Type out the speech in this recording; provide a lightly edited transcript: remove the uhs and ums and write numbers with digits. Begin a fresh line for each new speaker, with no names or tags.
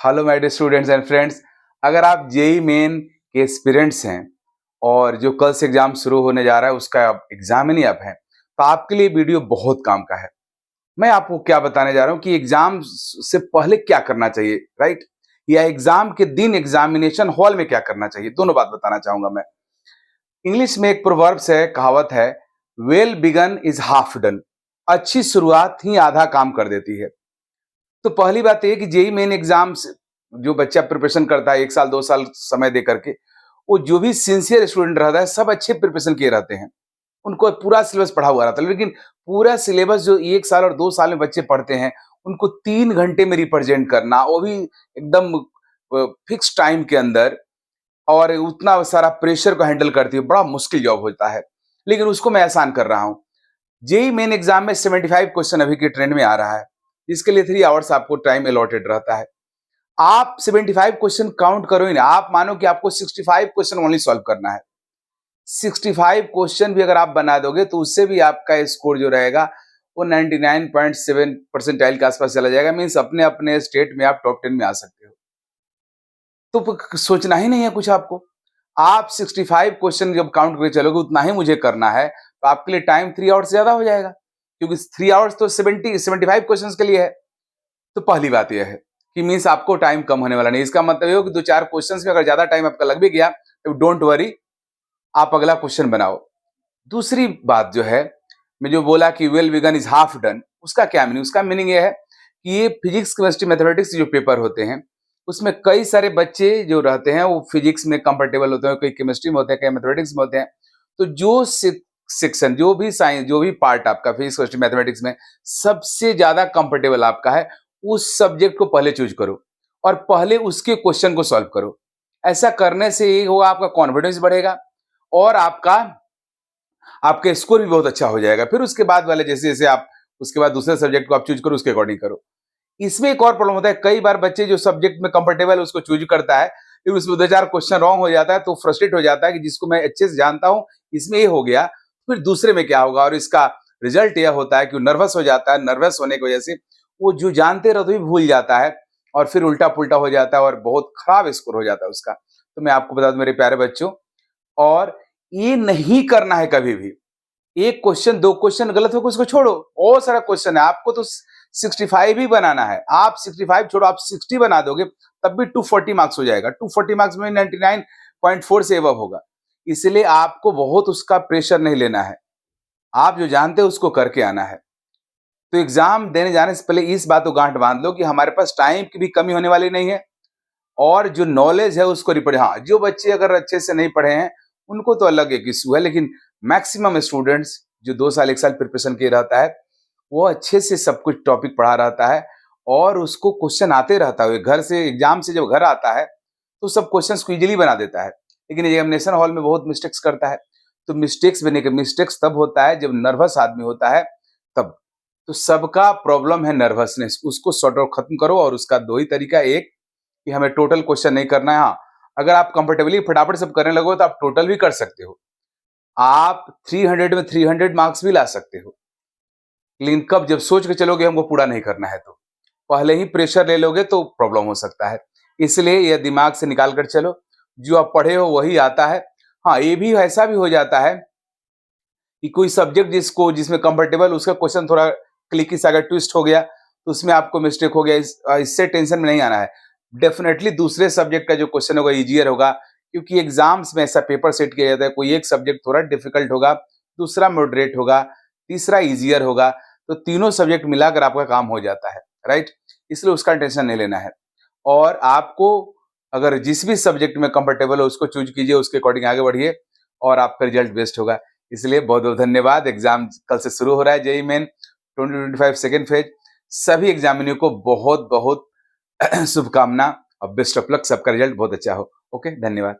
Hello my dear students and friends. अगर आप JEE main के एस्पिरेंट्स हैं और जो कल से एग्जाम शुरू होने जा रहा है उसका एग्जाम ही नहीं आप हैं, तो आपके लिए वीडियो बहुत काम का है। मैं आपको क्या बताने जा रहा हूं कि एग्जाम से पहले क्या करना चाहिए, राइट, या एग्जाम के दिन एग्जामिनेशन हॉल में क्या करना चाहिए, दोनों बात बताना चाहूंगा मैं। इंग्लिश में एक प्रोवर्ब्स है, कहावत है, well begun is half done. अच्छी शुरुआत ही आधा काम कर देती है। तो पहली बात ये कि जेई मेन एग्जाम जो बच्चा प्रिपरेशन करता है 1 साल 2 साल समय दे करके, वो जो भी सिंसियर स्टूडेंट रहता है सब अच्छे प्रिपरेशन किए रहते हैं। उनको पूरा सिलेबस पढ़ा हुआ रहता है, लेकिन पूरा सिलेबस जो 1 साल और 2 साल में बच्चे पढ़ते हैं उनको 3 घंटे में रिप्रेजेंट करना, वो भी एकदम फिक्स टाइम के अंदर, और उतना सारा प्रेशर को हैंडल करती है, बड़ा मुश्किल जॉब होता है। लेकिन उसको मैं आसान कर रहा हूं। जेई मेन एग्जाम में 75 क्वेश्चन अभी के ट्रेंड में आ रहा है, जिसके लिए 3 आवर्स आपको टाइम अलॉटेड रहता है। आप 75 क्वेश्चन काउंट करो ही ना, आप मानो कि आपको 65 क्वेश्चन ओनली सॉल्व करना है। 65 क्वेश्चन भी अगर आप बना दोगे तो उससे भी आपका स्कोर जो रहेगा वो 99.7 परसेंटाइल के आसपास चला जाएगा। मीन्स अपने अपने स्टेट में आप टॉप 10 में आ सकते हो। तो सोचना ही नहीं है कुछ आपको। आप 65 क्वेश्चन जब काउंट करके चलोगे उतना ही मुझे करना है, तो आपके लिए टाइम 3 आवर्स ज्यादा हो जाएगा, क्योंकि 3 आवर्स तो 75 क्वेश्चन के लिए है। तो पहली बात यह है कि मीन्स आपको टाइम कम होने वाला नहीं। इसका मतलब ये हो कि 2-4 क्वेश्चंस में अगर ज्यादा टाइम आपका लग भी गया तो डोंट वरी, आप अगला क्वेश्चन बनाओ। दूसरी बात जो है, मैं जो बोला कि well begun is half done, उसका क्या मीनिंग? उसका मीनिंग ये है कि ये फिजिक्स केमिस्ट्री मैथमेटिक्स जो पेपर होते हैं उसमें कई सारे बच्चे जो रहते हैं वो फिजिक्स में कंफर्टेबल होते हैं, कई केमिस्ट्री में होते हैं, कई मैथमेटिक्स में होते हैं। तो जो सेक्शन, जो भी साइंस, जो भी पार्ट आपका फिजिक्स केमिस्ट्री मैथमेटिक्स में सबसे ज्यादा कंफर्टेबल आपका है, उस सब्जेक्ट को पहले चूज करो और पहले उसके क्वेश्चन को सॉल्व करो। ऐसा करने से ये होगा, आपका कॉन्फिडेंस बढ़ेगा और आपका स्कोर भी बहुत अच्छा हो जाएगा। फिर उसके बाद वाले जैसे जैसे आप उसके बाद दूसरे सब्जेक्ट को आप चूज करो, उसके अकॉर्डिंग करो। इसमें एक और प्रॉब्लम होता है, कई बार बच्चे जो सब्जेक्ट में कंफर्टेबल है उसको चूज करता है, फिर उसमें 2-4 क्वेश्चन रॉन्ग हो जाता है तो फ्रस्ट्रेट हो जाता है कि जिसको मैं अच्छे से जानता हूं इसमें ये हो गया, फिर दूसरे में क्या होगा। और इसका रिजल्ट यह होता है कि वो नर्वस हो जाता है। नर्वस होने की वजह से वो जो जानते रहते भी भूल जाता है और फिर उल्टा पुल्टा हो जाता है और बहुत खराब स्कोर हो जाता है उसका। तो मैं आपको बता दूं मेरे प्यारे बच्चों, और ये नहीं करना है कभी भी। एक क्वेश्चन, दो क्वेश्चन गलत हो उसको छोड़ो, बहुत सारा क्वेश्चन है, आपको तो 65 ही बनाना है। आप 65 छोड़ो, आप 60 बना दोगे तब भी 240 मार्क्स हो जाएगा। 240 मार्क्स में 99.4 से एबव होगा। इसलिए आपको बहुत उसका प्रेशर नहीं लेना है, आप जो जानते हो उसको करके आना है। तो एग्जाम देने जाने से पहले इस बात को गांठ बांध लो कि हमारे पास टाइम की भी कमी होने वाली नहीं है, और जो नॉलेज है उसको रिपीट। हाँ, जो बच्चे अगर अच्छे से नहीं पढ़े हैं उनको तो अलग एक इशू है, लेकिन मैक्सिमम स्टूडेंट्स जो 2 साल 1 साल प्रिपरेशन किए रहता है वो अच्छे से सब कुछ टॉपिक पढ़ा रहता है और उसको क्वेश्चन आते रहता है। घर से एग्जाम से जब घर आता है तो सब क्वेश्चंस को इजीली बना देता है, लेकिन एग्जामिनेशन हॉल में बहुत मिस्टेक्स करता है। तो मिस्टेक्स तब होता है जब नर्वस आदमी होता है तब। तो सबका प्रॉब्लम है नर्वसनेस, उसको सॉर्ट आउट खत्म करो। और उसका दो ही तरीका, एक कि हमें टोटल क्वेश्चन नहीं करना है। हाँ, अगर आप कंफर्टेबली फटाफट सब करने लगो तो आप टोटल भी कर सकते हो, आप 300 में 300 मार्क्स भी ला सकते हो। लेकिन कब? जब सोच के चलोगे हमको पूरा नहीं करना है, तो पहले ही प्रेशर ले लोगे तो प्रॉब्लम हो सकता है। इसलिए यह दिमाग से निकाल कर चलो, जो आप पढ़े हो वही आता है। हाँ, ये भी ऐसा भी हो जाता है कि कोई सब्जेक्ट जिसमें कंफर्टेबल, उसका क्वेश्चन थोड़ा क्लिकी सा अगर ट्विस्ट हो गया तो उसमें आपको मिस्टेक हो गया, इससे टेंशन में नहीं आना है। डेफिनेटली दूसरे सब्जेक्ट का जो क्वेश्चन होगा इजियर होगा, क्योंकि एग्जाम्स में ऐसा पेपर सेट किया जाता है, कोई एक सब्जेक्ट थोड़ा डिफिकल्ट होगा, दूसरा मॉडरेट होगा, तीसरा इजियर होगा, तो तीनों सब्जेक्ट मिलाकर आपका काम हो जाता है, राइट। इसलिए उसका टेंशन नहीं लेना है। और आपको अगर जिस भी सब्जेक्ट में कंफर्टेबल हो उसको चूज कीजिए, उसके अकॉर्डिंग आगे बढ़िए और आपका रिजल्ट बेस्ट होगा। इसलिए बहुत बहुत धन्यवाद। एग्जाम कल से शुरू हो रहा है, जेई मेन 2025 सेकेंड फेज। सभी एग्जामिनियों को बहुत बहुत शुभकामना और बेस्ट ऑफ लक। सबका रिजल्ट बहुत अच्छा हो। ओके, धन्यवाद।